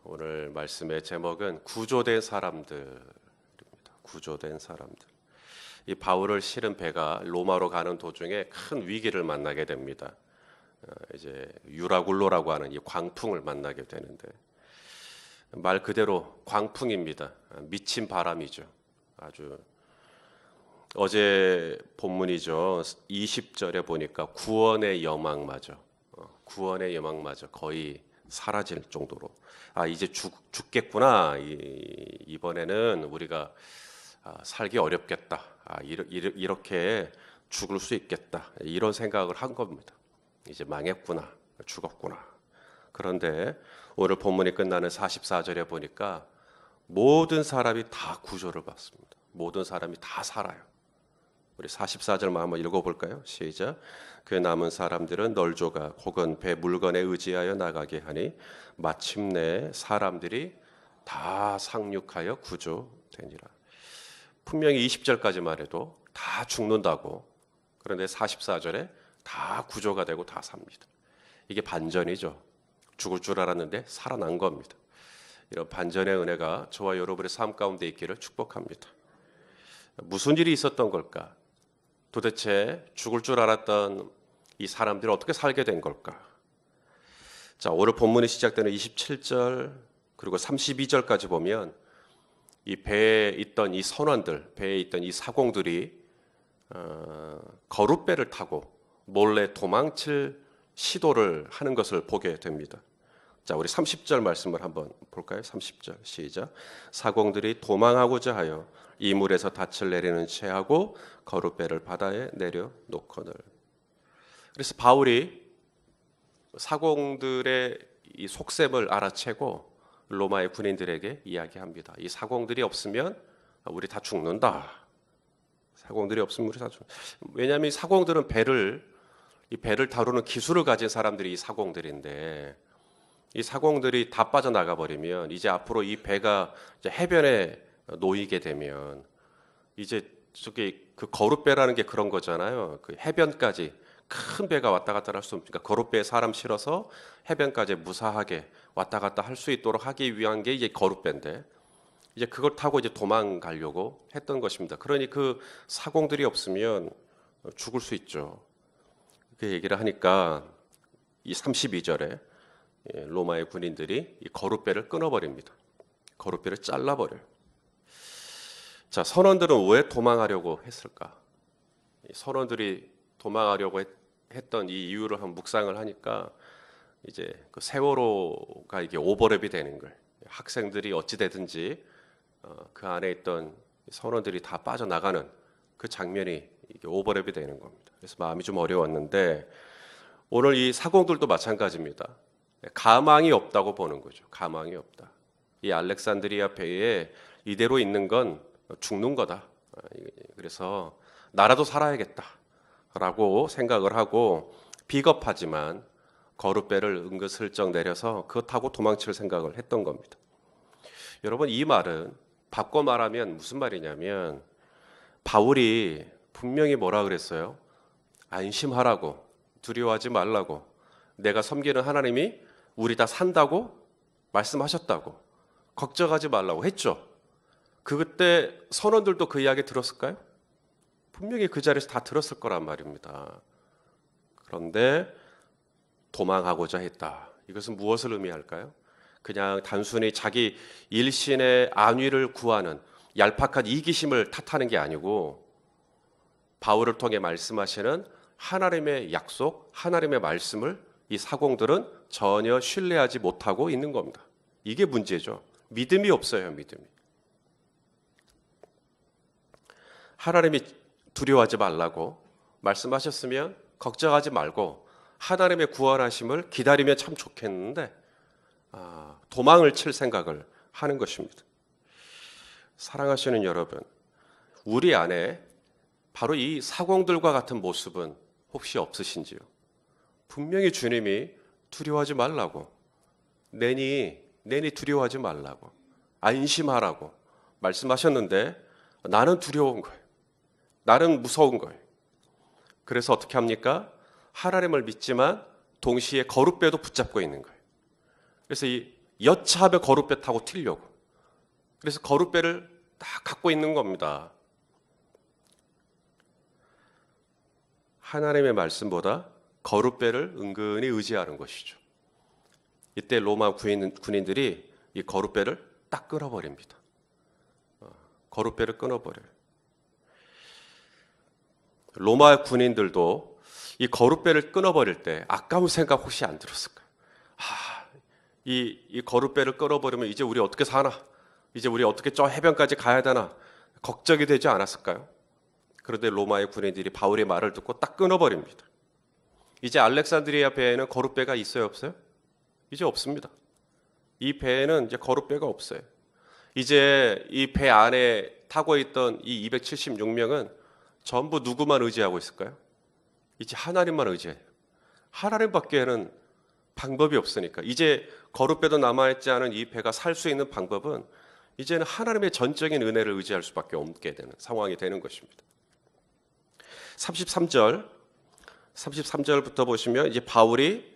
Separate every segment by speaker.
Speaker 1: 오늘 말씀의 제목은 구조된 사람들입니다. 구조된 사람들. 이 바울을 실은 배가 로마로 가는 도중에 큰 위기를 만나게 됩니다. 이제 유라굴로라고 하는 이 광풍을 만나게 되는데 말 그대로 광풍입니다. 미친 바람이죠. 아주 어제 본문이죠. 20절에 보니까 구원의 여망마저 구원의 여망마저 거의 사라질 정도로 이제 죽겠구나. 이번에는 우리가 살기 어렵겠다. 이렇게 죽을 수 있겠다. 이런 생각을 한 겁니다. 이제 망했구나. 죽었구나. 그런데 오늘 본문이 끝나는 44절에 보니까 모든 사람이 다 구조를 받습니다. 모든 사람이 다 살아요. 우리 44절만 한번 읽어볼까요? 시작. 그 남은 사람들은 널조각 혹은 배 물건에 의지하여 나가게 하니 마침내 사람들이 다 상륙하여 구조되니라. 분명히 20절까지만 해도 다 죽는다고, 그런데 44절에 다 구조가 되고 다 삽니다. 이게 반전이죠. 죽을 줄 알았는데 살아난 겁니다. 이런 반전의 은혜가 저와 여러분의 삶 가운데 있기를 축복합니다. 무슨 일이 있었던 걸까? 도대체 죽을 줄 알았던 이 사람들이 어떻게 살게 된 걸까? 자, 오늘 본문이 시작되는 27절 그리고 32절까지 보면 이 배에 있던 이 선원들, 배에 있던 이 사공들이 거룻배를 타고 몰래 도망칠 시도를 하는 것을 보게 됩니다. 자, 우리 30절 말씀을 한번 볼까요? 30절 시작. 사공들이 도망하고자 하여 이물에서 닻을 내리는 채하고 거룻배를 바다에 내려 놓거늘. 그래서 바울이 사공들의 이 속셈을 알아채고 로마의 군인들에게 이야기합니다. 이 사공들이 없으면 우리 다 죽는다. 사공들이 없으면 우리 다 죽는다. 왜냐하면 이 사공들은 이 배를 다루는 기술을 가진 사람들이 이 사공들인데, 이 사공들이 다 빠져나가 버리면 이제 앞으로 이 배가 이제 해변에 놓이게 되면 이제 저기 그 거룻배라는 게 그런 거잖아요. 그 해변까지 큰 배가 왔다 갔다 할 수 없으니까 거룻배에 사람 실어서 해변까지 무사하게 왔다 갔다 할 수 있도록 하기 위한 게 이제 거룻배인데, 이제 그걸 타고 이제 도망가려고 했던 것입니다. 그러니 그 사공들이 없으면 죽을 수 있죠. 그 얘기를 하니까 이 32절에 로마의 군인들이 이 거룻배를 끊어버립니다. 거룻배를 잘라버려요. 자, 선원들은 왜 도망하려고 했을까? 선원들이 도망하려고 했던 이 이유를 한번 묵상을 하니까 이제 그 세월호가 이게 오버랩이 되는 거예요. 학생들이 어찌 되든지 그 안에 있던 선원들이 다 빠져나가는 그 장면이 이게 오버랩이 되는 겁니다. 그래서 마음이 좀 어려웠는데 오늘 이 사공들도 마찬가지입니다. 가망이 없다고 보는 거죠. 가망이 없다. 이 알렉산드리아 배에 이대로 있는 건 죽는 거다. 그래서 나라도 살아야겠다라고 생각을 하고 비겁하지만 거룻배를 은근슬쩍 내려서 그거 타고 도망칠 생각을 했던 겁니다. 여러분, 이 말은 바꿔 말하면 무슨 말이냐면 바울이 분명히 뭐라 그랬어요? 안심하라고, 두려워하지 말라고, 내가 섬기는 하나님이 우리 다 산다고 말씀하셨다고, 걱정하지 말라고 했죠. 그때 선원들도 그 이야기 들었을까요? 분명히 그 자리에서 다 들었을 거란 말입니다. 그런데 도망하고자 했다. 이것은 무엇을 의미할까요? 그냥 단순히 자기 일신의 안위를 구하는 얄팍한 이기심을 탓하는 게 아니고 바울을 통해 말씀하시는 하나님의 약속, 하나님의 말씀을 이 사공들은 전혀 신뢰하지 못하고 있는 겁니다. 이게 문제죠. 믿음이 없어요, 믿음이. 하나님이 두려워하지 말라고 말씀하셨으면 걱정하지 말고 하나님의 구원하심을 기다리면 참 좋겠는데 도망을 칠 생각을 하는 것입니다. 사랑하시는 여러분, 우리 안에 바로 이 사공들과 같은 모습은 혹시 없으신지요? 분명히 주님이 두려워하지 말라고, 내니 두려워하지 말라고, 안심하라고 말씀하셨는데 나는 두려운 거예요. 나는 무서운 거예요. 그래서 어떻게 합니까? 하나님을 믿지만 동시에 거룻배도 붙잡고 있는 거예요. 그래서 이 여차하면 거룻배 타고 튀려고. 그래서 거룻배를 딱 갖고 있는 겁니다. 하나님의 말씀보다 거룻배를 은근히 의지하는 것이죠. 이때 로마 군인들이 이 거룻배를 딱 끊어버립니다. 거룻배를 끊어버려요. 로마 군인들도 이 거룻배를 끊어버릴 때 아까운 생각 혹시 안 들었을까요? 이 거룻배를 끊어버리면 이제 우리 어떻게 사나? 이제 우리 어떻게 저 해변까지 가야 되나? 걱정이 되지 않았을까요? 그런데 로마의 군인들이 바울의 말을 듣고 딱 끊어버립니다. 이제 알렉산드리아 배에는 거룻배가 있어요, 없어요? 이제 없습니다. 이 배에는 이제 거룻배가 없어요. 이제 이 배 안에 타고 있던 이 276명은 전부 누구만 의지하고 있을까요? 이제 하나님만 의지해요. 하나님밖에는 방법이 없으니까. 이제 거룻배도 남아있지 않은 이 배가 살 수 있는 방법은 이제는 하나님의 전적인 은혜를 의지할 수밖에 없게 되는 상황이 되는 것입니다. 33절부터 보시면 이제 바울이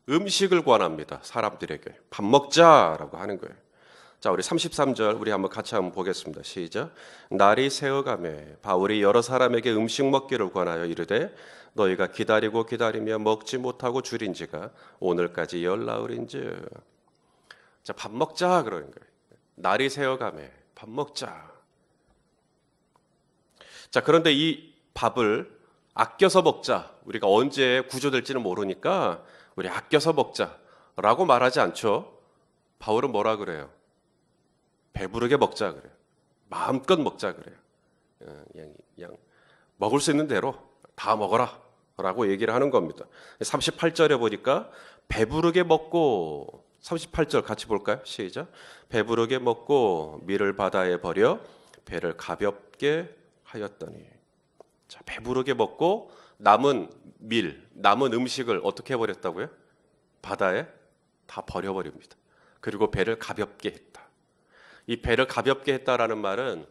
Speaker 1: 음식을 권합니다. 사람들에게 밥 먹자라고 하는 거예요. 자, 우리 33절 우리 같이 한번 보겠습니다. 시작. 날이 새어가매 바울이 여러 사람에게 음식 먹기를 권하여 이르되 너희가 기다리고 기다리며 먹지 못하고 줄인지가 오늘까지 열나흘인즉. 자, 밥 먹자 그러는 거예요. 날이 새어가매 밥 먹자. 자, 그런데 이 밥을 아껴서 먹자. 우리가 언제 구조될지는 모르니까 우리 아껴서 먹자라고 말하지 않죠. 바울은 뭐라 그래요? 배부르게 먹자 그래요. 마음껏 먹자 그래요. 그냥 먹을 수 있는 대로 다 먹어라 라고 얘기를 하는 겁니다. 38절에 보니까 배부르게 먹고 38절 같이 볼까요? 시작. 배부르게 먹고 밀을 바다에 버려 배를 가볍게 하였더니. 자, 배부르게 먹고 남은 남은 음식을 어떻게 해버렸다고요? 바다에 다 버려버립니다. 그리고 배를 가볍게 했다. 이 배를 가볍게 했다라는 말은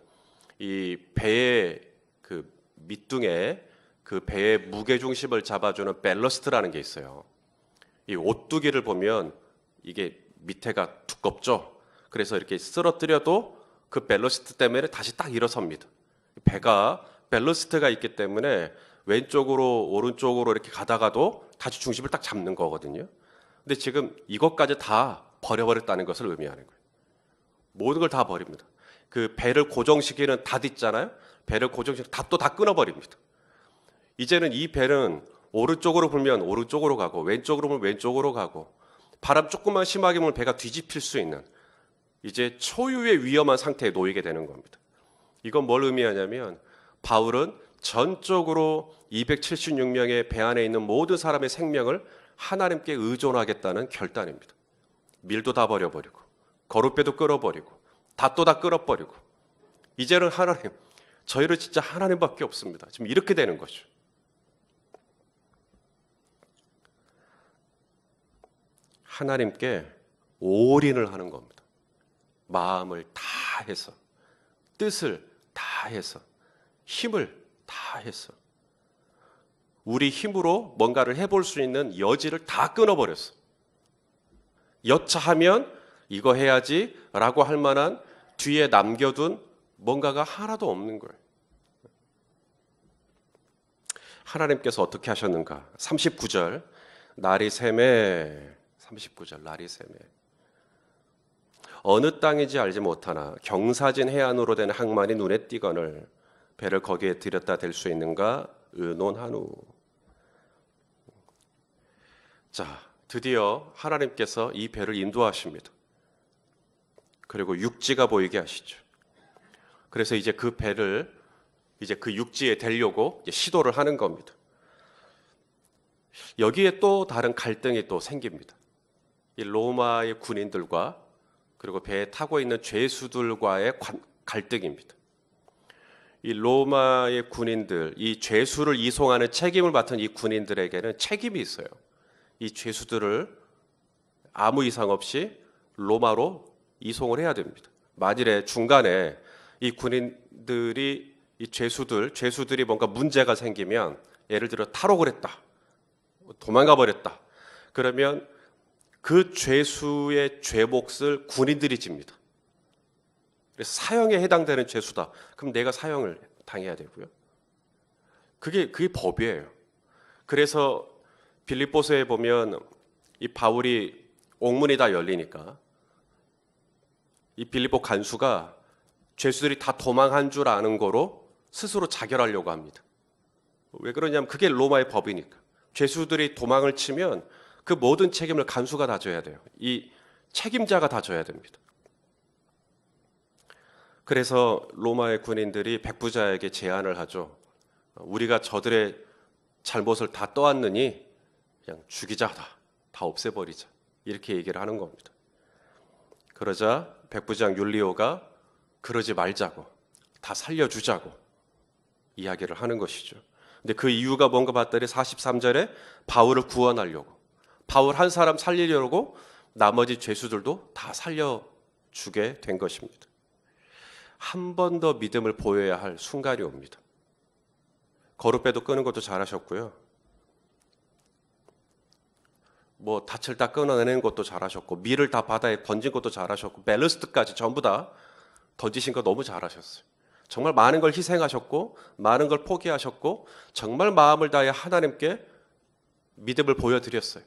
Speaker 1: 이 배의 그 밑둥에 그 배의 무게 중심을 잡아주는 밸러스트라는 게 있어요. 이 오뚜기를 보면 이게 밑에가 두껍죠. 그래서 이렇게 쓰러뜨려도 그 밸러스트 때문에 다시 딱 일어섭니다. 배가 밸러스트가 있기 때문에 왼쪽으로 오른쪽으로 이렇게 가다가도 다시 중심을 딱 잡는 거거든요. 근데 지금 이것까지 다 버려버렸다는 것을 의미하는 거예요. 모든 걸 다 버립니다. 그 배를 고정시키는 닷 있잖아요. 배를 고정시키는 닷도 다 끊어버립니다. 이제는 이 배는 오른쪽으로 불면 오른쪽으로 가고 왼쪽으로 불면 왼쪽으로 가고 바람 조금만 심하게 불면 배가 뒤집힐 수 있는 이제 초유의 위험한 상태에 놓이게 되는 겁니다. 이건 뭘 의미하냐면 바울은 전적으로 276명의 배 안에 있는 모든 사람의 생명을 하나님께 의존하겠다는 결단입니다. 밀도 다 버려버리고 거룻배도 끌어버리고 닷도 다 끌어버리고 이제는 하나님, 저희는 진짜 하나님밖에 없습니다. 지금 이렇게 되는 거죠. 하나님께 올인을 하는 겁니다. 마음을 다 해서, 뜻을 다 해서, 힘을 다 해서 우리 힘으로 뭔가를 해볼 수 있는 여지를 다 끊어버렸어. 여차하면 이거 해야지 라고 할 만한 뒤에 남겨둔 뭔가가 하나도 없는 거예요. 하나님께서 어떻게 하셨는가? 39절 날이 새매 39절 날이 새매 어느 땅인지 알지 못하나 경사진 해안으로 된 항만이 눈에 띄거늘 배를 거기에 들였다 댈 수 있는가 의논하누. 자, 드디어 하나님께서 이 배를 인도하십니다. 그리고 육지가 보이게 하시죠. 그래서 이제 그 배를 이제 그 육지에 대려고 이제 시도를 하는 겁니다. 여기에 또 다른 갈등이 또 생깁니다. 이 로마의 군인들과 그리고 배에 타고 있는 죄수들과의 갈등입니다. 이 로마의 군인들, 이 죄수를 이송하는 책임을 맡은 이 군인들에게는 책임이 있어요. 이 죄수들을 아무 이상 없이 로마로 이송을 해야 됩니다. 만일에 중간에 이 군인들이 이 죄수들이 뭔가 문제가 생기면 예를 들어 탈옥을 했다, 도망가 버렸다. 그러면 그 죄수의 죄 몫을 군인들이 집니다. 그래서 사형에 해당되는 죄수다. 그럼 내가 사형을 당해야 되고요. 그게 법이에요. 그래서 빌립보서에 보면 이 바울이 옥문이 다 열리니까 이 빌립보 간수가 죄수들이 다 도망한 줄 아는 거로 스스로 자결하려고 합니다. 왜 그러냐면 그게 로마의 법이니까. 죄수들이 도망을 치면 그 모든 책임을 간수가 다 져야 돼요. 이 책임자가 다 져야 됩니다. 그래서 로마의 군인들이 백부자에게 제안을 하죠. 우리가 저들의 잘못을 다 떠안느니 그냥 죽이자, 다 없애버리자. 이렇게 얘기를 하는 겁니다. 그러자 백부장 율리오가 그러지 말자고, 다 살려주자고 이야기를 하는 것이죠. 근데 그 이유가 뭔가 봤더니 43절에 바울을 구원하려고, 바울 한 사람 살리려고 나머지 죄수들도 다 살려주게 된 것입니다. 한 번 더 믿음을 보여야 할 순간이 옵니다. 거룻배도 끄는 것도 잘하셨고요. 뭐 닻을 다 끊어내는 것도 잘하셨고, 밀을 다 바다에 던진 것도 잘하셨고, 벨루스트까지 전부 다 던지신 거 너무 잘하셨어요. 정말 많은 걸 희생하셨고, 많은 걸 포기하셨고, 정말 마음을 다해 하나님께 믿음을 보여드렸어요.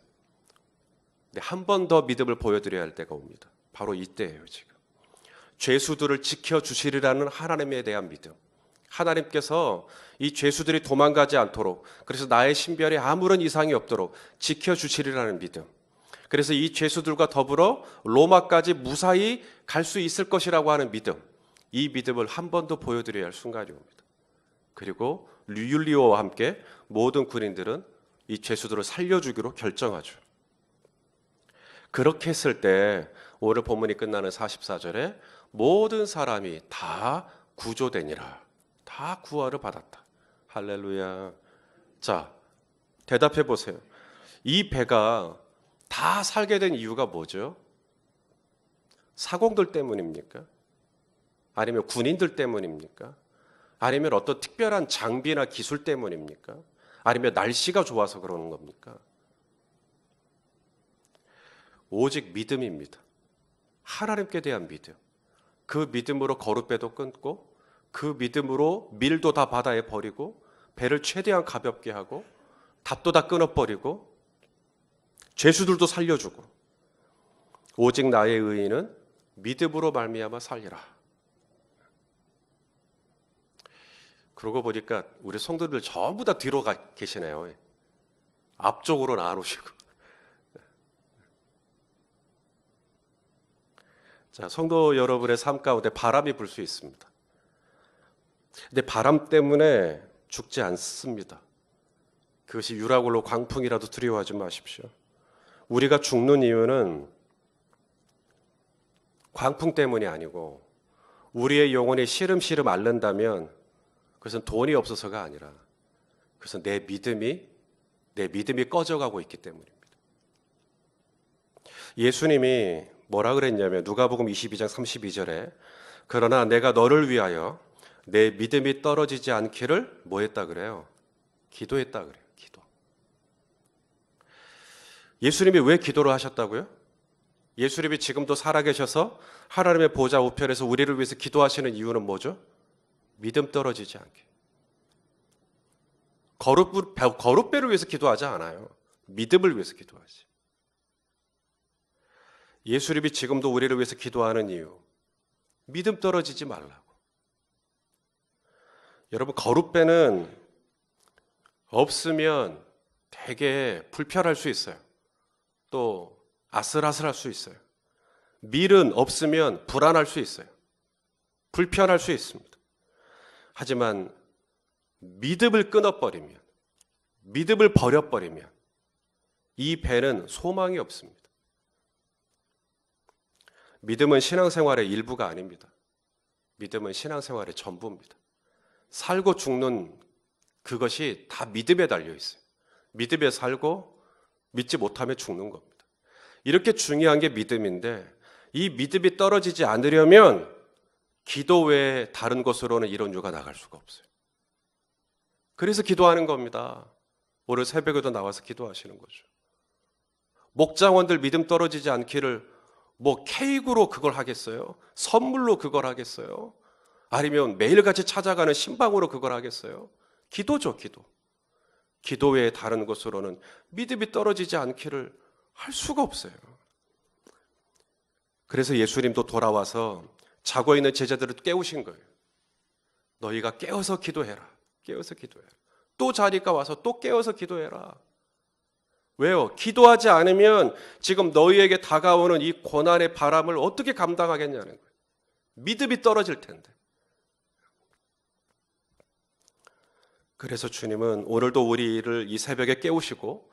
Speaker 1: 근데 한 번 더 믿음을 보여드려야 할 때가 옵니다. 바로 이때예요, 지금. 죄수들을 지켜주시리라는 하나님에 대한 믿음. 하나님께서 이 죄수들이 도망가지 않도록, 그래서 나의 신변에 아무런 이상이 없도록 지켜주시리라는 믿음. 그래서 이 죄수들과 더불어 로마까지 무사히 갈 수 있을 것이라고 하는 믿음. 이 믿음을 한 번 더 보여드려야 할 순간이 옵니다. 그리고 율리오와 함께 모든 군인들은 이 죄수들을 살려주기로 결정하죠. 그렇게 했을 때 오늘 본문이 끝나는 44절에 모든 사람이 다 구조되니라. 다 구원을 받았다. 할렐루야. 자, 대답해 보세요. 이 배가 다 살게 된 이유가 뭐죠? 사공들 때문입니까? 아니면 군인들 때문입니까? 아니면 어떤 특별한 장비나 기술 때문입니까? 아니면 날씨가 좋아서 그러는 겁니까? 오직 믿음입니다. 하나님께 대한 믿음. 그 믿음으로 거룻배도 끊고, 그 믿음으로 밀도 다 바다에 버리고, 배를 최대한 가볍게 하고, 닷도 다 끊어버리고, 죄수들도 살려주고, 오직 나의 의인은 믿음으로 말미암아 살리라. 그러고 보니까 우리 성도들 전부 다 뒤로 계시네요. 앞쪽으로는 안 오시고. 자, 성도 여러분의 삶 가운데 바람이 불 수 있습니다. 근데 바람 때문에 죽지 않습니다. 그것이 유라굴로 광풍이라도 두려워하지 마십시오. 우리가 죽는 이유는 광풍 때문이 아니고, 우리의 영혼이 시름시름 앓는다면 그것은 돈이 없어서가 아니라 그것은 내 믿음이 꺼져가고 있기 때문입니다. 예수님이 뭐라 그랬냐면 누가복음 22장 32절에 그러나 내가 너를 위하여 내 믿음이 떨어지지 않기를 뭐 했다 그래요? 기도했다 그래요. 기도. 예수님이 왜 기도를 하셨다고요? 예수님이 지금도 살아계셔서 하나님의 보좌 우편에서 우리를 위해서 기도하시는 이유는 뭐죠? 믿음 떨어지지 않게. 거룻배를 위해서 기도하지 않아요. 믿음을 위해서 기도하지. 예수님이 지금도 우리를 위해서 기도하는 이유, 믿음 떨어지지 말라고. 여러분, 거룻배는 없으면 되게 불편할 수 있어요. 또 아슬아슬할 수 있어요. 밀은 없으면 불안할 수 있어요. 불편할 수 있습니다. 하지만 믿음을 끊어버리면, 믿음을 버려버리면 이 배는 소망이 없습니다. 믿음은 신앙생활의 일부가 아닙니다. 믿음은 신앙생활의 전부입니다. 살고 죽는 그것이 다 믿음에 달려 있어요. 믿음에 살고 믿지 못하면 죽는 겁니다. 이렇게 중요한 게 믿음인데, 이 믿음이 떨어지지 않으려면 기도 외에 다른 것으로는 이런 유가 나갈 수가 없어요. 그래서 기도하는 겁니다. 오늘 새벽에도 나와서 기도하시는 거죠. 목장원들 믿음 떨어지지 않기를 뭐 케이크로 그걸 하겠어요? 선물로 그걸 하겠어요? 아니면 매일같이 찾아가는 신방으로 그걸 하겠어요? 기도죠, 기도. 기도 외에 다른 것으로는 믿음이 떨어지지 않기를 할 수가 없어요. 그래서 예수님도 돌아와서 자고 있는 제자들을 깨우신 거예요. 너희가 깨어서 기도해라. 깨어서 기도해라. 또 자리가 와서 또 깨어서 기도해라. 왜요? 기도하지 않으면 지금 너희에게 다가오는 이 고난의 바람을 어떻게 감당하겠냐는 거예요. 믿음이 떨어질 텐데. 그래서 주님은 오늘도 우리를 이 새벽에 깨우시고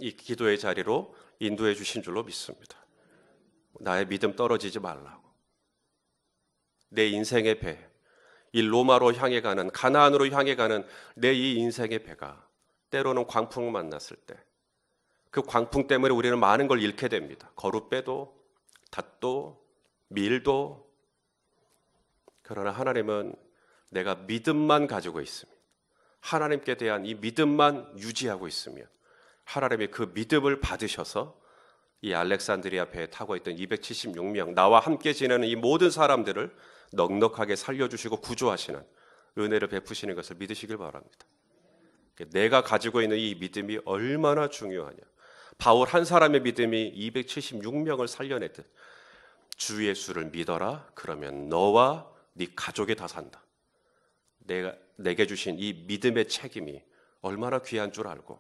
Speaker 1: 이 기도의 자리로 인도해 주신 줄로 믿습니다. 나의 믿음 떨어지지 말라고. 내 인생의 배, 이 로마로 향해 가는, 가나안으로 향해 가는 내 이 인생의 배가 때로는 광풍을 만났을 때 그 광풍 때문에 우리는 많은 걸 잃게 됩니다. 거룻배도, 닷도, 밀도. 그러나 하나님은 내가 믿음만 가지고 있으면, 하나님께 대한 이 믿음만 유지하고 있으면 하나님이 그 믿음을 받으셔서 이 알렉산드리아 배에 타고 있던 276명, 나와 함께 지내는 이 모든 사람들을 넉넉하게 살려주시고 구조하시는 은혜를 베푸시는 것을 믿으시길 바랍니다. 내가 가지고 있는 이 믿음이 얼마나 중요하냐. 바울 한 사람의 믿음이 276명을 살려냈듯 주 예수를 믿어라. 그러면 너와 네 가족이 다 산다. 내게 주신 이 믿음의 책임이 얼마나 귀한 줄 알고,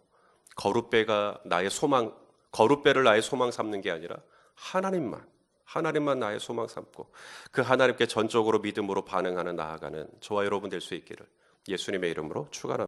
Speaker 1: 거룻배가 나의 소망, 거룻배를 나의 소망 삼는 게 아니라 하나님만 나의 소망 삼고 그 하나님께 전적으로 믿음으로 반응하는 나아가는 저와 여러분 될 수 있기를 예수님의 이름으로 축원합니다.